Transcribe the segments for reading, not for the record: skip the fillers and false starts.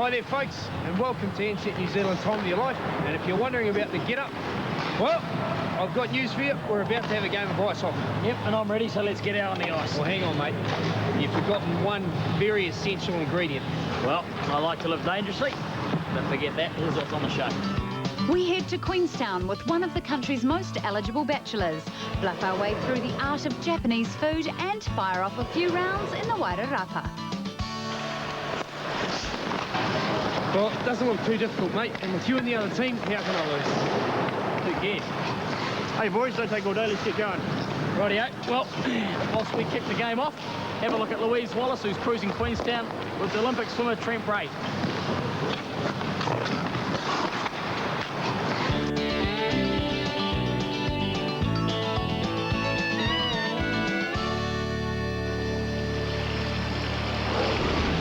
Hi there folks, and welcome to Ansett New Zealand Time of Your Life. And if you're wondering about the get-up, well, I've got news for you. We're about to have a game of ice hockey. Yep, and I'm ready, so let's get out on the ice. Well, hang on, mate. You've forgotten one very essential ingredient. Well, I like to live dangerously. Don't forget that. Here's what's on the show. We head to Queenstown with one of the country's most eligible bachelors, bluff our way through the art of Japanese food and fire off a few rounds in the Wairarapa. Well, it doesn't look too difficult, mate. And with you and the other team, how can I lose? Who cares? Hey, boys, don't take all day. Let's get going. Rightio. Well, whilst we kick the game off, have a look at Louise Wallace, who's cruising Queenstown with the Olympic swimmer Trent Bray.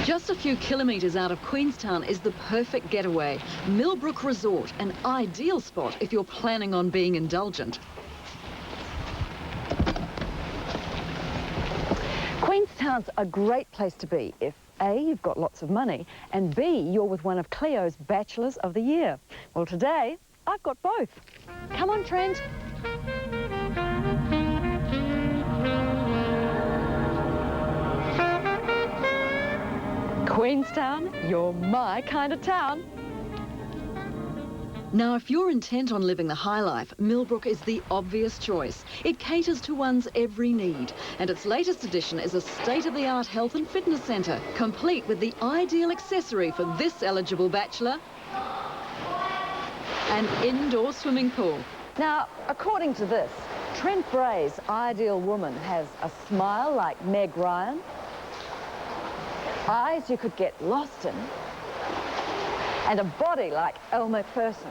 Just a few kilometres out of Queenstown is the perfect getaway. Millbrook Resort, an ideal spot if you're planning on being indulgent. Queenstown's a great place to be if A, you've got lots of money, and B, you're with one of Cleo's Bachelors of the Year. Well, today, I've got both. Come on, Trent. Queenstown, you're my kind of town. Now, if you're intent on living the high life, Millbrook is the obvious choice. It caters to one's every need, and its latest addition is a state-of-the-art health and fitness centre, complete with the ideal accessory for this eligible bachelor, an indoor swimming pool. Now, according to this, Trent Bray's ideal woman has a smile like Meg Ryan, eyes you could get lost in, and a body like Elle Macpherson.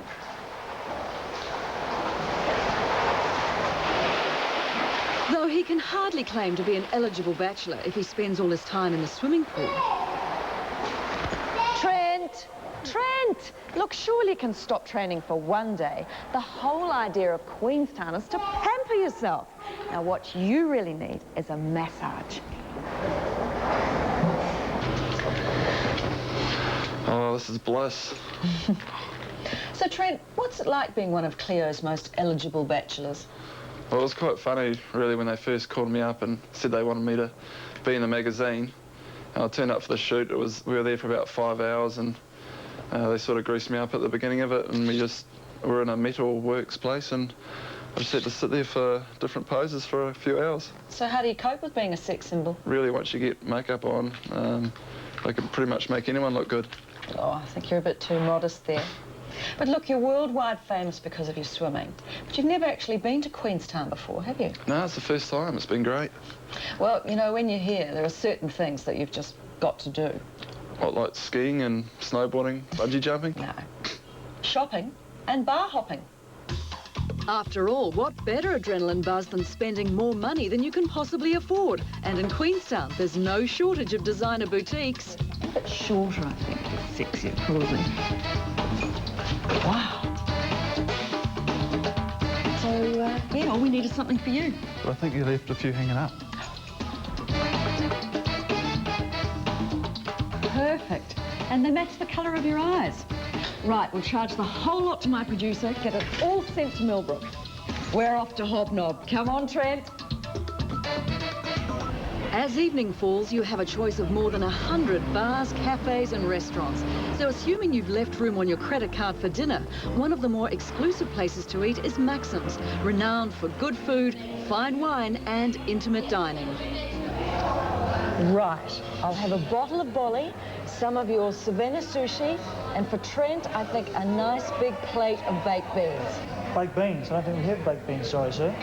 Though he can hardly claim to be an eligible bachelor if he spends all his time in the swimming pool. Trent! Trent! Look, surely you can stop training for one day. The whole idea of Queenstown is to pamper yourself. Now, what you really need is a massage. Oh, this is bliss. So, Trent, what's it like being one of Cleo's most eligible bachelors? Well, it was quite funny, really, when they first called me up and said they wanted me to be in the magazine. And I turned up for the shoot. We were there for about 5 hours, and they sort of greased me up at the beginning of it, and we were in a metal works place, and I just had to sit there for different poses for a few hours. So how do you cope with being a sex symbol? Really, once you get makeup on, they can pretty much make anyone look good. Oh, I think you're a bit too modest there. But look, you're worldwide famous because of your swimming. But you've never actually been to Queenstown before, have you? No, it's the first time. It's been great. Well, you know, when you're here, there are certain things that you've just got to do. What, like skiing and snowboarding, bungee jumping? No. Shopping and bar hopping. After all, what better adrenaline buzz than spending more money than you can possibly afford? And in Queenstown, there's no shortage of designer boutiques. A bit shorter, I think. Sexier, probably. Wow. So, yeah, all we need is something for you. But I think you left a few hanging up. Perfect. And they match the colour of your eyes. Right, we'll charge the whole lot to my producer, get it all sent to Millbrook. We're off to Hobnob. Come on, Trent. As evening falls, you have a choice of more than 100 bars, cafes and restaurants. So assuming you've left room on your credit card for dinner, one of the more exclusive places to eat is Maxim's, renowned for good food, fine wine and intimate dining. Right, I'll have a bottle of Bolly, some of your Savannah sushi, and for Trent, I think a nice big plate of baked beans. Baked beans? I don't think we have baked beans, sorry, sir.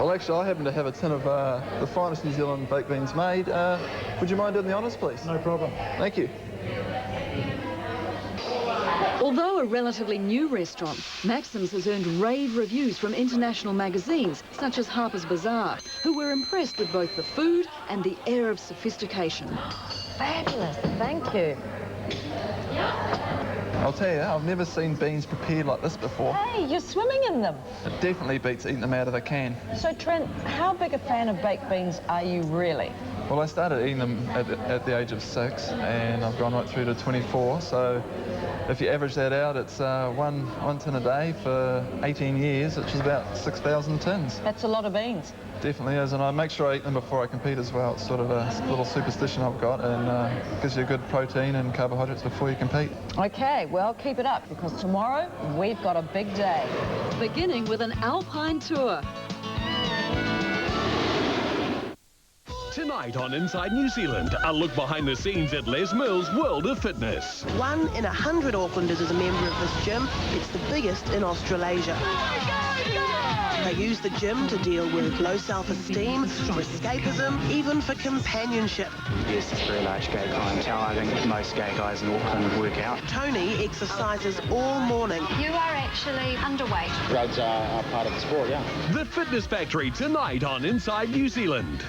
Well, actually, I happen to have a tin of the finest New Zealand baked beans made. Would you mind doing the honours, please? No problem. Thank you. Although a relatively new restaurant, Maxim's has earned rave reviews from international magazines, such as Harper's Bazaar, who were impressed with both the food and the air of sophistication. Fabulous, thank you. I'll tell you, I've never seen beans prepared like this before. Hey, you're swimming in them. It definitely beats eating them out of a can. So, Trent, how big a fan of baked beans are you really? Well, I started eating them at the age of 6, and I've gone right through to 24. So if you average that out, it's one tin a day for 18 years, which is about 6,000 tins. That's a lot of beans. Definitely is, and I make sure I eat them before I compete as well. It's sort of a little superstition I've got, and gives you good protein and carbohydrates before you compete. Okay, well, keep it up, because tomorrow we've got a big day. Beginning with an alpine tour. Tonight on Inside New Zealand, a look behind the scenes at Les Mills World of Fitness. 1 in 100 Aucklanders is a member of this gym. It's the biggest in Australasia. They use the gym to deal with low self-esteem, for escapism, even for companionship. Yes, it's a very large gay clientele. I think most gay guys in Auckland work out. Tony exercises all morning. You are actually underweight. Drugs are part of the sport, yeah. The Fitness Factory tonight on Inside New Zealand.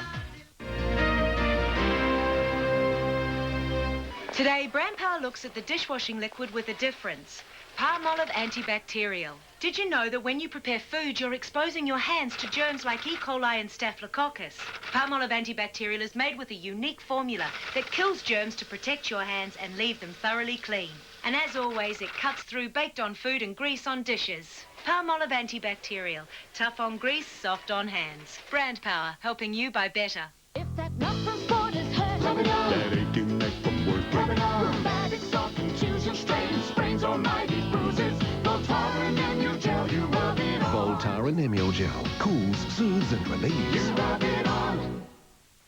Today, Brand Power looks at the dishwashing liquid with a difference. Palmolive antibacterial. Did you know that when you prepare food, you're exposing your hands to germs like E. coli and Staphylococcus? Palmolive antibacterial is made with a unique formula that kills germs to protect your hands and leave them thoroughly clean. And as always, it cuts through baked on food and grease on dishes. Palmolive antibacterial. Tough on grease, soft on hands. Brand Power, helping you buy better. If that nut from sport is hurt, rub it on. That aching neck from work. Rub it on. Bad, it's soft and choose your strain. Sprains or mighty bruises. Voltaren and your gel, you rub it on. Voltaren Emil Gel. Cools, soothes and relieves. You rub it on.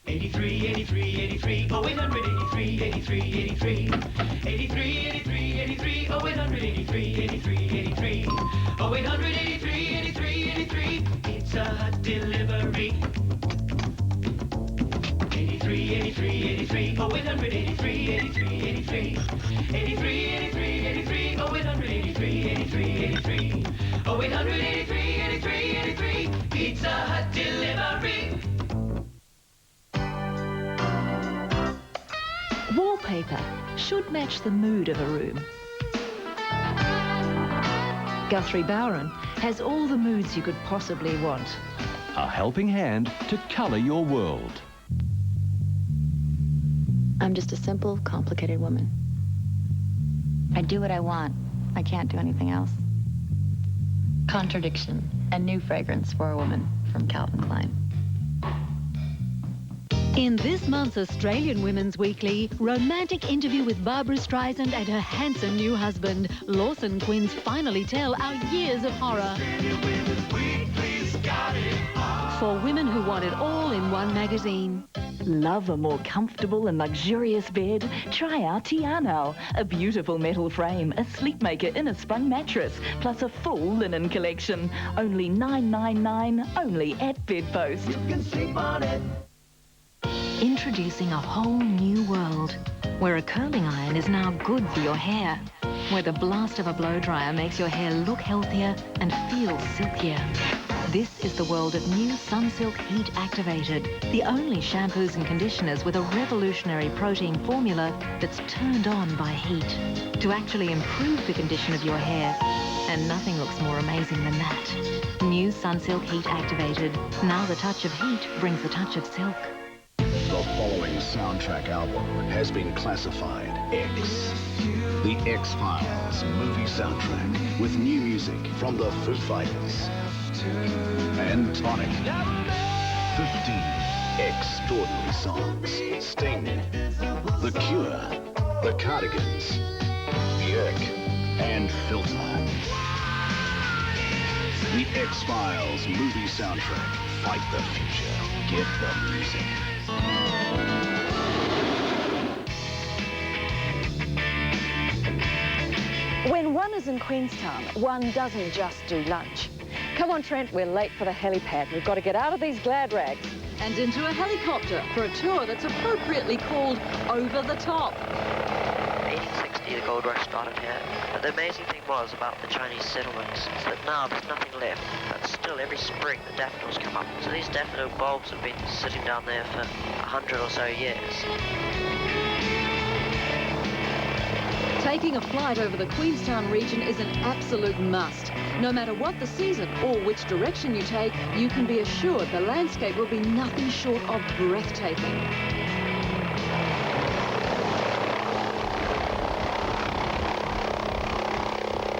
83, 83, 83, oh 883, 83, 83, 83, 83, 83, oh 883, 83, 83, oh 883, 83, 83, Pizza Hut delivery. 83, 83, 83, oh 883, 83, 83, 83, 83, 83, oh 883, 83, 83, oh 883, 83, 83, Pizza Hut delivery. Wallpaper should match the mood of a room. Guthrie Bowron has all the moods you could possibly want. A helping hand to colour your world. I'm just a simple, complicated woman. I do what I want. I can't do anything else. Contradiction, a new fragrance for a woman from Calvin Klein. In this month's Australian Women's Weekly, romantic interview with Barbara Streisand and her handsome new husband. Lawson Quinns finally tell our years of horror. For women who want it all in one magazine. Love a more comfortable and luxurious bed? Try our Tiano, a beautiful metal frame, a sleepmaker in a sprung mattress, plus a full linen collection. Only $9.99, only at Bedpost. You can sleep on it. Introducing a whole new world, where a curling iron is now good for your hair, where the blast of a blow dryer makes your hair look healthier and feel silkier. This is the world of new Sunsilk Heat Activated, the only shampoos and conditioners with a revolutionary protein formula that's turned on by heat to actually improve the condition of your hair. And nothing looks more amazing than that. New Sunsilk Heat Activated. Now the touch of heat brings the touch of silk. The following soundtrack album has been classified X. The X-Files movie soundtrack with new music from the Foo Fighters and Tonic. 15 extraordinary songs. Sting, The Cure, The Cardigans, Björk, and Filter. The X-Files movie soundtrack. Fight the future. Get the music. When one is in Queenstown, one doesn't just do lunch. Come on, Trent, we're late for the helipad. We've got to get out of these glad rags. And into a helicopter for a tour that's appropriately called Over the Top. 1860, the gold rush started here. But the amazing thing was about the Chinese settlements is that now there's nothing left. But still, every spring, the daffodils come up. So these daffodil bulbs have been sitting down there for 100 or so years. Taking a flight over the Queenstown region is an absolute must. No matter what the season or which direction you take, you can be assured the landscape will be nothing short of breathtaking.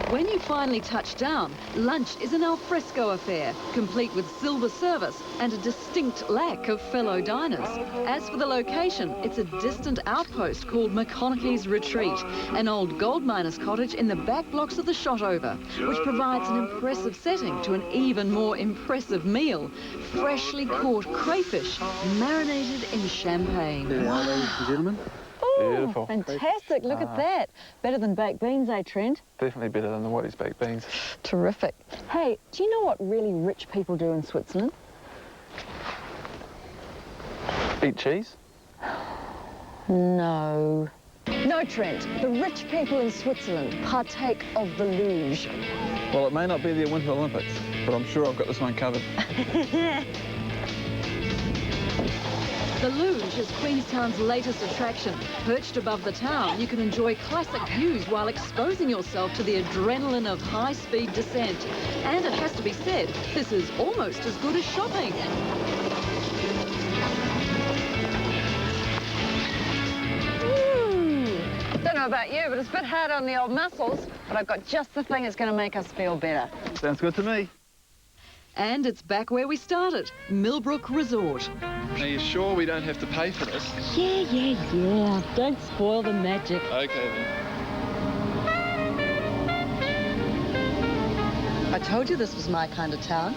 When you finally touch down, lunch is an alfresco affair, complete with silver service and a distinct lack of fellow diners. As for the location, it's a distant outpost called McConaughey's Retreat, an old gold miner's cottage in the back blocks of the Shotover, which provides an impressive setting to an even more impressive meal. Freshly caught crayfish, marinated in champagne. Wow. Ladies and gentlemen. Oh, Beautiful. fantastic. Look at that. Better than baked beans, eh, Trent? Definitely better than the Whitey's baked beans. Terrific. Hey, do you know what really rich people do in Switzerland? Eat cheese? No. No, Trent. The rich people in Switzerland partake of the luge. Well, it may not be the Winter Olympics, but I'm sure I've got this one covered. The luge is Queenstown's latest attraction. Perched above the town, you can enjoy classic views while exposing yourself to the adrenaline of high-speed descent. And it has to be said, this is almost as good as shopping. Don't know about you, but it's a bit hard on the old muscles, but I've got just the thing that's going to make us feel better. Sounds good to me. And it's back where we started, Millbrook Resort. Are you sure we don't have to pay for this? Yeah. Don't spoil the magic. Okay, then. I told you this was my kind of town.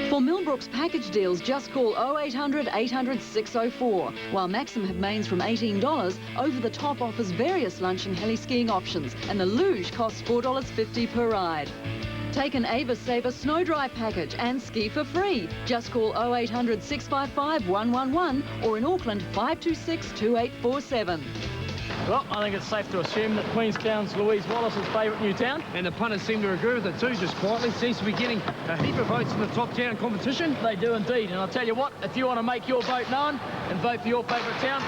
For Millbrook's package deals, just call 0800 800 604, while Maxim have mains from $18. Over the Top offers various lunch and heli skiing options, and the luge costs $4.50 per ride. Take an Ava Saver snow dry package and ski for free. Just call 0800 655 111 or in Auckland 526 2847. Well, I think it's safe to assume that Queenstown's Louise Wallace's favourite new town. And the punters seem to agree with it too, just quietly. Seems to be getting a heap of votes in the top town competition. They do indeed, and I'll tell you what, if you want to make your vote known and vote for your favourite town,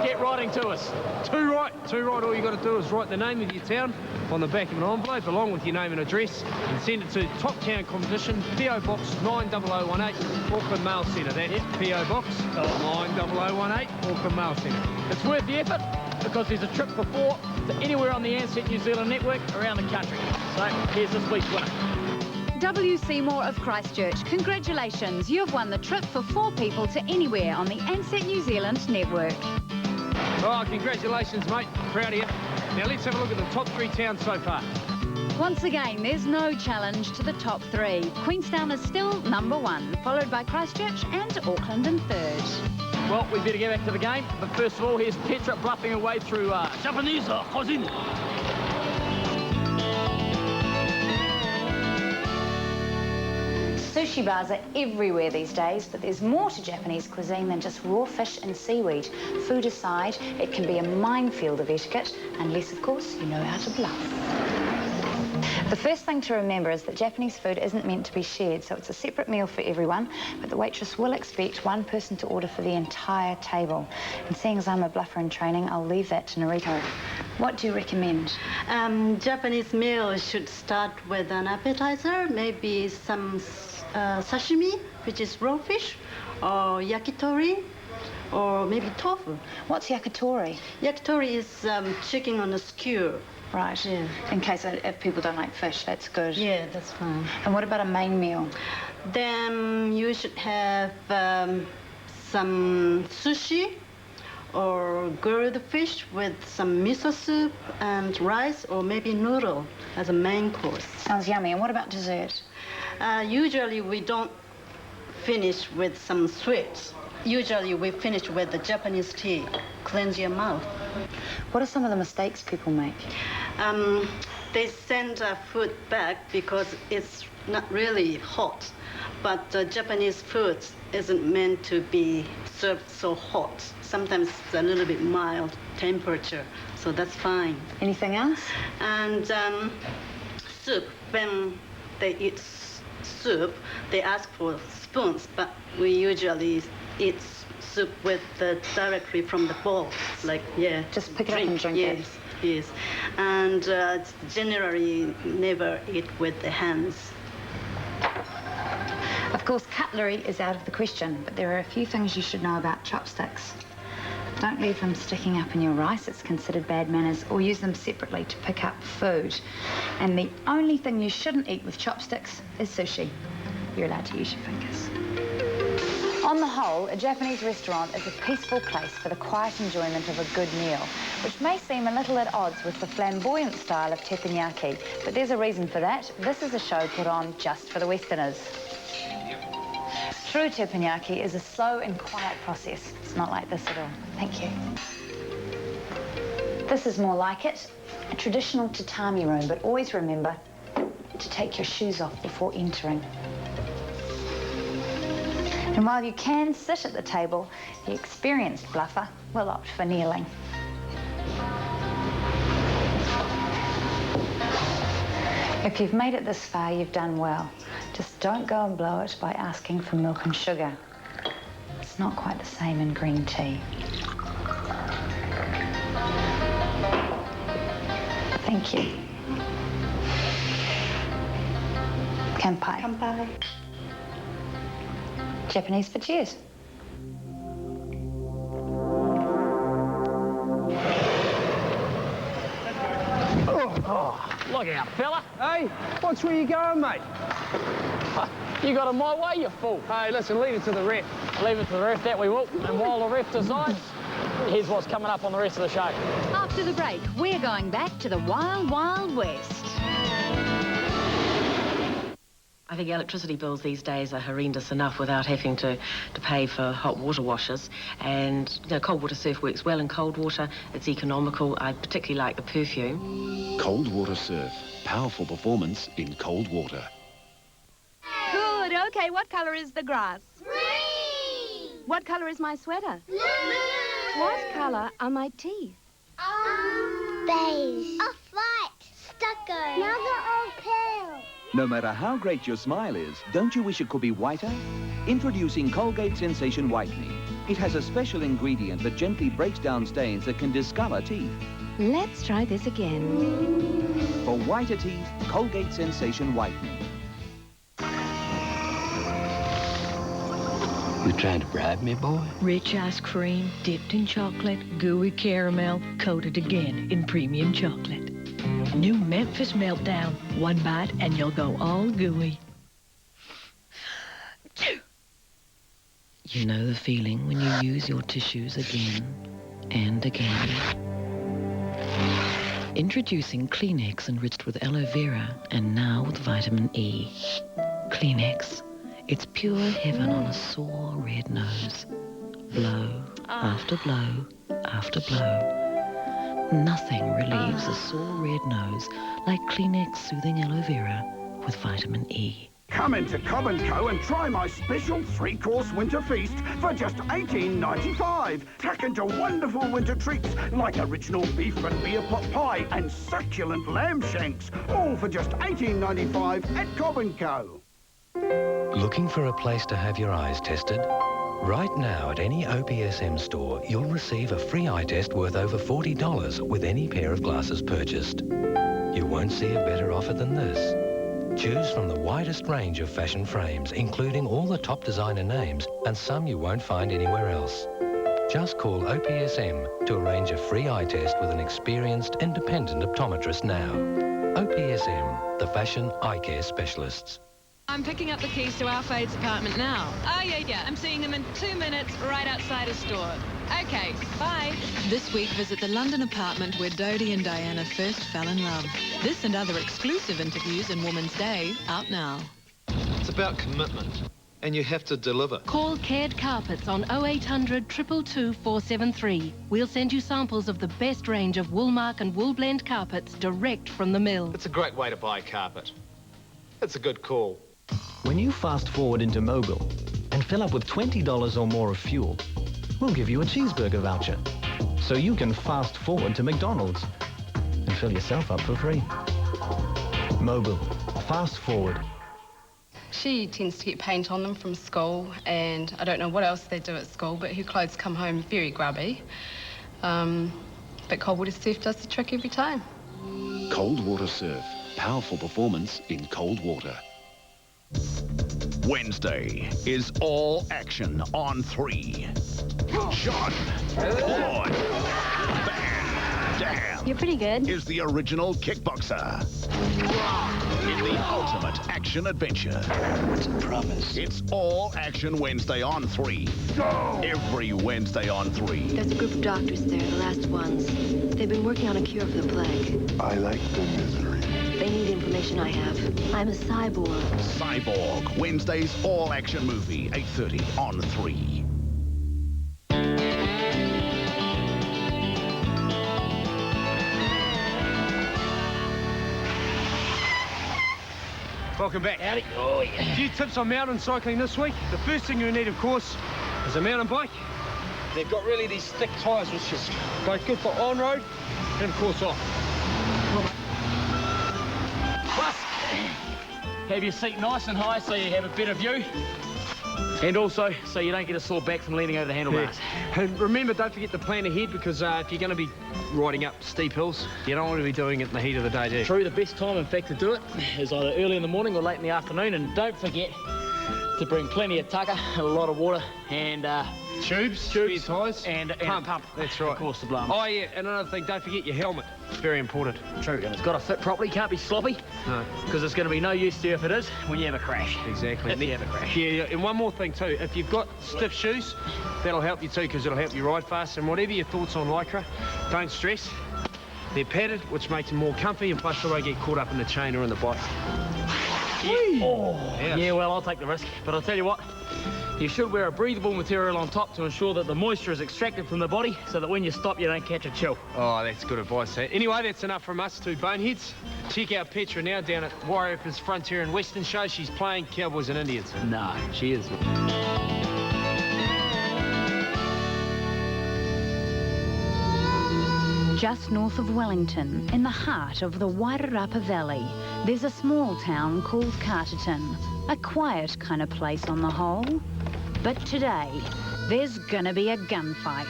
get writing to us. Too right. All you got to do is write the name of your town on the back of an envelope along with your name and address and send it to Top Town Competition, PO Box 90018, Auckland Mail Centre. That's PO Box 90018, Auckland Mail Centre. It's worth the effort, because there's a trip for four to anywhere on the Ansett New Zealand network around the country. So here's this week's winner. W. Seymour of Christchurch, congratulations. You have won the trip for 4 people to anywhere on the Ansett New Zealand network. Oh, congratulations, mate. Proud of you. Now let's have a look at the top 3 towns so far. Once again, there's no challenge to the top 3. Queenstown is still number 1, followed by Christchurch and Auckland in 3rd. Well, we better get back to the game, but first of all, here's Petra bluffing her way through Japanese cuisine. Sushi bars are everywhere these days, but there's more to Japanese cuisine than just raw fish and seaweed. Food aside, it can be a minefield of etiquette, unless, of course, you know how to bluff. The first thing to remember is that Japanese food isn't meant to be shared, so it's a separate meal for everyone, but the waitress will expect one person to order for the entire table. And seeing as I'm a bluffer in training, I'll leave that to Narito. What do you recommend? Japanese meal should start with an appetizer, maybe some sashimi, which is raw fish, or yakitori, or maybe tofu. What's yakitori? Yakitori is chicken on a skewer. Right. Yeah. In case if people don't like fish, that's good. Yeah, that's fine. And what about a main meal? Then you should have some sushi or grilled fish with some miso soup and rice or maybe noodle as a main course. Sounds yummy. And what about dessert? Usually we don't finish with some sweets. Usually we finish with the Japanese tea. Cleanse your mouth. What are some of the mistakes people make? They send food back because it's not really hot. But Japanese food isn't meant to be served so hot. Sometimes it's a little bit mild temperature, so that's fine. Anything else? And soup. When they eat soup, they ask for spoons, but we usually eat soup with directly from the bowl. Like, yeah. Just pick it up and drink it. Yes, and generally never eat with the hands. Of course, cutlery is out of the question, but there are a few things you should know about chopsticks. Don't leave them sticking up in your rice, it's considered bad manners, or use them separately to pick up food. And the only thing you shouldn't eat with chopsticks is sushi. You're allowed to use your fingers. On the whole, a Japanese restaurant is a peaceful place for the quiet enjoyment of a good meal, which may seem a little at odds with the flamboyant style of teppanyaki, but there's a reason for that. This is a show put on just for the Westerners. True teppanyaki is a slow and quiet process. It's not like this at all. Thank you. This is more like it, a traditional tatami room, but always remember to take your shoes off before entering. And while you can sit at the table, the experienced bluffer will opt for kneeling. If you've made it this far, you've done well. Just don't go and blow it by asking for milk and sugar. It's not quite the same in green tea. Thank you. Kanpai. Kanpai. Japanese for cheers. Oh, look out, fella. Hey, watch where you're going, mate. You got 'em my way, you fool. Hey, listen, leave it to the ref. Leave it to the ref, that we will. And while the ref decides, here's what's coming up on the rest of the show. After the break, we're going back to the wild, wild west. I think electricity bills these days are horrendous enough without having to pay for hot water washes. And cold water surf works well in cold water. It's economical. I particularly like the perfume. Cold water surf. Powerful performance in cold water. Good. Okay, what colour is the grass? Green. What colour is my sweater? Blue. What colour are my teeth? Beige. Off-white. Stucco. Another old pill. No matter how great your smile is, don't you wish it could be whiter? Introducing Colgate Sensation Whitening. It has a special ingredient that gently breaks down stains that can discolour teeth. Let's try this again. For whiter teeth, Colgate Sensation Whitening. You trying to bribe me, boy? Rich ice cream, dipped in chocolate, gooey caramel, coated again in premium chocolate. New Memphis Meltdown. One bite and you'll go all gooey. You know the feeling when you use your tissues again and again. Introducing Kleenex enriched with aloe vera and now with vitamin E. Kleenex. It's pure heaven on a sore red nose. Blow after blow after blow. Nothing relieves a sore red nose like Kleenex Soothing Aloe Vera with vitamin E. Come into Cobb & Co and try my special 3-course winter feast for just $18.95. Tuck into wonderful winter treats like original beef and beer pot pie and succulent lamb shanks, all for just $18.95 at Cobb & Co. Looking for a place to have your eyes tested? Right now at any OPSM store, you'll receive a free eye test worth over $40 with any pair of glasses purchased. You won't see a better offer than this. Choose from the widest range of fashion frames, including all the top designer names and some you won't find anywhere else. Just call OPSM to arrange a free eye test with an experienced, independent optometrist now. OPSM, the fashion eye care specialists. I'm picking up the keys to our Fade's apartment now. Oh, yeah. I'm seeing them in 2 minutes right outside a store. Okay, bye. This week, visit the London apartment where Dodie and Diana first fell in love. This and other exclusive interviews in Woman's Day, out now. It's about commitment, and you have to deliver. Call Cared Carpets on 0800 222 473. We'll send you samples of the best range of Woolmark and Wool Blend carpets direct from the mill. It's a great way to buy carpet. It's a good call. When you fast forward into Mobil and fill up with $20 or more of fuel, we'll give you a cheeseburger voucher. So you can fast forward to McDonald's and fill yourself up for free. Mobil. Fast forward. She tends to get paint on them from school, and I don't know what else they do at school, but her clothes come home very grubby. But cold water surf does the trick every time. Cold water surf. Powerful performance in cold water. Wednesday is all action on 3. Sean, Lord, Van Dam. You're pretty good. Is the original kickboxer. In the ultimate action adventure. What's a promise? It's all action Wednesday on 3. Go! Every Wednesday on 3. There's a group of doctors there, the last ones. They've been working on a cure for the plague. I like the misery. They need the information I have. I'm a cyborg. Cyborg, Wednesday's all-action movie, 8:30 on 3. Welcome back. Howdy. Oh, yeah. A few tips on mountain cycling this week. The first thing you need, of course, is a mountain bike. They've got really these thick tyres, which is both good for on-road and, of course, off. Plus, have your seat nice and high so you have a better view. And also, so you don't get a sore back from leaning over the handlebars. Yeah. And remember, don't forget to plan ahead, because if you're going to be riding up steep hills, you don't want to be doing it in the heat of the day, do you? True, the best time, in fact, to do it is either early in the morning or late in the afternoon. And don't forget to bring plenty of tucker, a lot of water, and tubes, tyres, and a pump. That's right. Of course, to blow 'em. Oh, yeah, and another thing, don't forget your helmet. It's very important. True, and it's got to fit properly, can't be sloppy. No. Because it's going to be no use to you if it is when you have a crash. Exactly. If you have a crash. Yeah, and one more thing too, if you've got stiff shoes, that'll help you too, because it'll help you ride fast. And whatever your thoughts on Lycra, don't stress. They're padded, which makes them more comfy, and plus they won't get caught up in the chain or in the bike. Yeah. Oh, yeah, well, I'll take the risk. But I'll tell you what, you should wear a breathable material on top to ensure that the moisture is extracted from the body so that when you stop, you don't catch a chill. Oh, that's good advice, that. Anyway, that's enough from us two boneheads. Check out Petra now down at Warriors Frontier and Western Show. She's playing Cowboys and Indians. No, she is. Just north of Wellington, in the heart of the Wairarapa Valley, there's a small town called Carterton. A quiet kind of place on the whole. But today, there's gonna be a gunfight.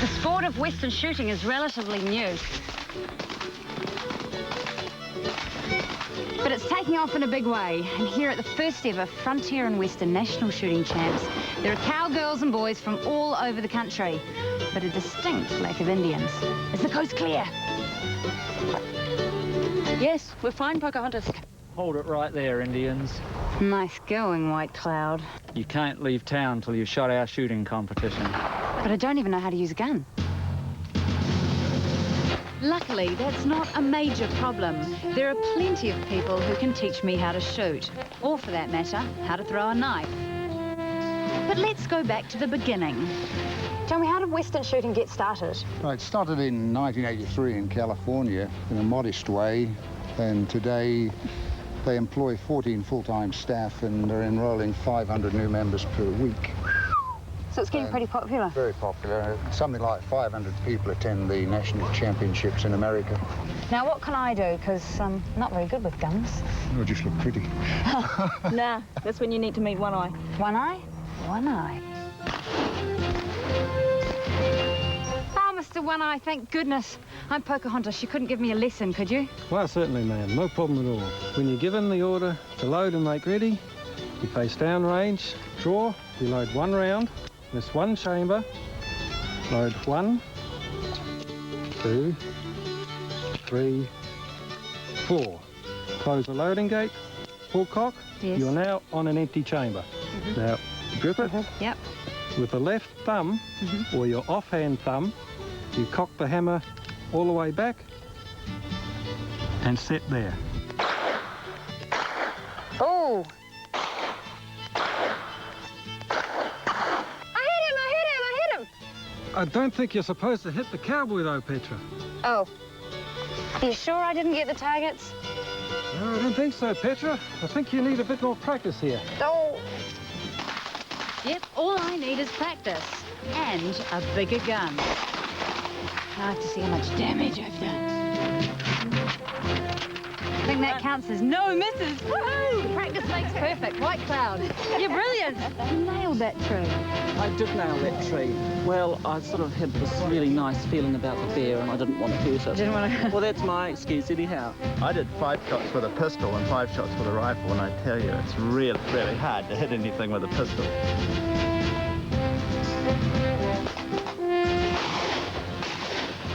The sport of Western shooting is relatively new. But it's taking off in a big way. And here at the first ever Frontier and Western National Shooting Champs, there are cowgirls and boys from all over the country, but a distinct lack of Indians. Is the coast clear? Yes, we're fine, Pocahontas. Hold it right there, Indians. Nice going, White Cloud. You can't leave town till you've shot our shooting competition. But I don't even know how to use a gun. Luckily, that's not a major problem. There are plenty of people who can teach me how to shoot, or for that matter, how to throw a knife. But let's go back to the beginning. Tell me, how did Western shooting get started? Well, it started in 1983 in California in a modest way, and today they employ 14 full-time staff and are enrolling 500 new members per week. So it's getting pretty popular. Very popular. Something like 500 people attend the national championships in America. Now, what can I do? Because I'm not very good with guns. You'll just look pretty. Nah, that's when you need to meet One Eye. One Eye? One Eye. Oh, Mr. One Eye, thank goodness. I'm Pocahontas. You couldn't give me a lesson, could you? Well, certainly, ma'am. No problem at all. When you're given the order to load and make ready, you face down range, draw, you load one round. This one chamber, load 1, 2, 3, 4. Close the loading gate, full cock. Yes. You're now on an empty chamber. Now, grip it. Yep. With the left thumb, or your offhand thumb, you cock the hammer all the way back and set there. Oh! I don't think you're supposed to hit the cowboy, though, Petra. Oh. Are you sure I didn't get the targets? No, I don't think so, Petra. I think you need a bit more practice here. Oh. Yep, all I need is practice. And a bigger gun. Now I have to see how much damage I've done. I think that counts as no misses. Woohoo! Practice makes perfect. White cloud. You're brilliant. You nailed that tree. I did nail that tree. Well, I sort of had this really nice feeling about the bear and I didn't want to hurt it. Didn't want to... Well, that's my excuse anyhow. I did 5 shots with a pistol and 5 shots with a rifle, and I tell you, it's really, really hard to hit anything with a pistol.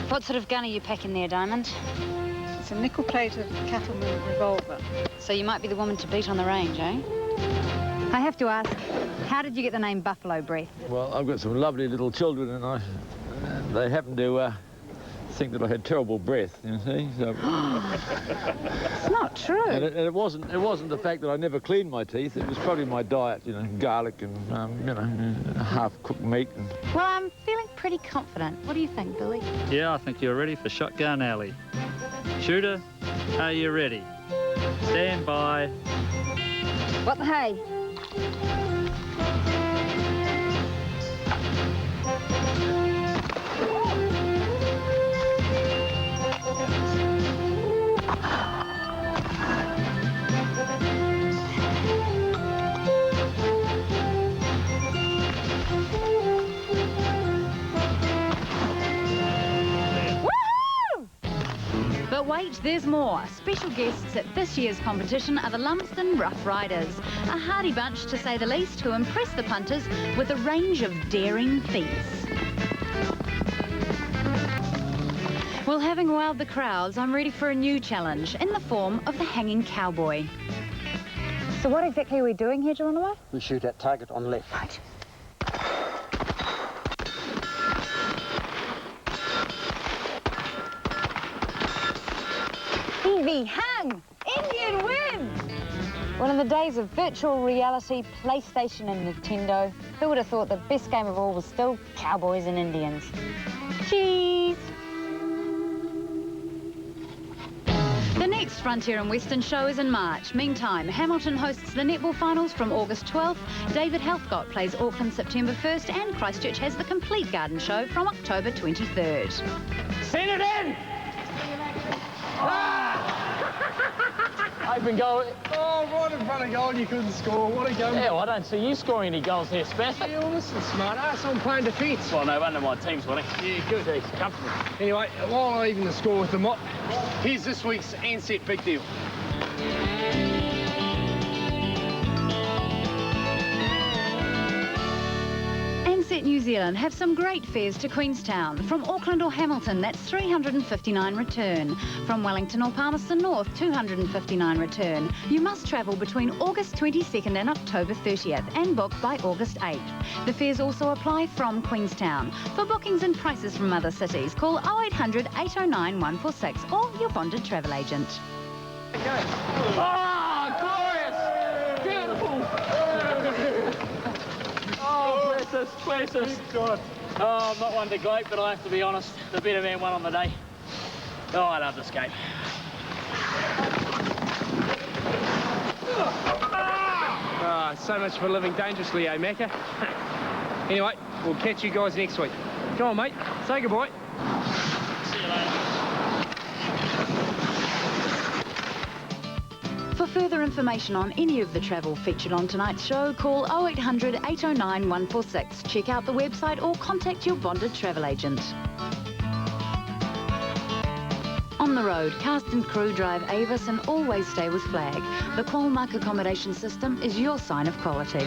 What sort of gun are you packing there, Diamond? It's a nickel-plated cattleman revolver. So you might be the woman to beat on the range, eh? I have to ask, how did you get the name Buffalo Breath? Well, I've got some lovely little children, and they happen to think that I had terrible breath, you see. So, it's not true. And it wasn't the fact that I never cleaned my teeth. It was probably my diet, you know, garlic and half-cooked meat. And... Well, I'm feeling pretty confident. What do you think, Billy? Yeah, I think you're ready for Shotgun Alley. Shooter, are you ready? Stand by. What the hey? But wait, there's more. Special guests at this year's competition are the Lumsden Rough Riders, a hardy bunch to say the least, who impress the punters with a range of daring feats. Well, having wowed the crowds, I'm ready for a new challenge in the form of the hanging cowboy. So what exactly are we doing here, Geronimo? We shoot at target on left. Right. Easy, hang! Indian wins! Well, in the days of virtual reality, PlayStation and Nintendo, who would have thought the best game of all was still cowboys and Indians? Cheese! The next Frontier and Western show is in March. Meantime, Hamilton hosts the netball finals from August 12th, David Heathcote plays Auckland September 1st, and Christchurch has the complete garden show from October 23rd. Send it in! Open goal. Oh, right in front of goal, you couldn't score. What a game. Yeah, well, I don't see you scoring any goals here, Spastic. Yeah, well, listen, smart ass, I'm playing defence. Well, no wonder my team's winning. Yeah, good. Jeez, comfortable. Anyway, while I even the score with the mop, here's this week's Ansett Big Deal. Ansett New Zealand have some great fares to Queenstown. From Auckland or Hamilton, that's $359 return. From Wellington or Palmerston North, $259 return. You must travel between August 22nd and October 30th and book by August 8th. The fares also apply from Queenstown. For bookings and prices from other cities, call 0800 809 146 or your bonded travel agent. Okay. Oh, glorious! Beautiful! Oh, bless us, bless us. God. Oh, I'm not one to gloat, but I have to be honest. The better man won on the day. Oh, I love this game. Ah, so much for living dangerously, eh, Macca? Anyway, we'll catch you guys next week. Come on, mate. Say goodbye. See you later. For further information on any of the travel featured on tonight's show, call 0800 809 146. Check out the website or contact your bonded travel agent. On the road, cast and crew drive Avis and always stay with flag. The Qualmark accommodation system is your sign of quality.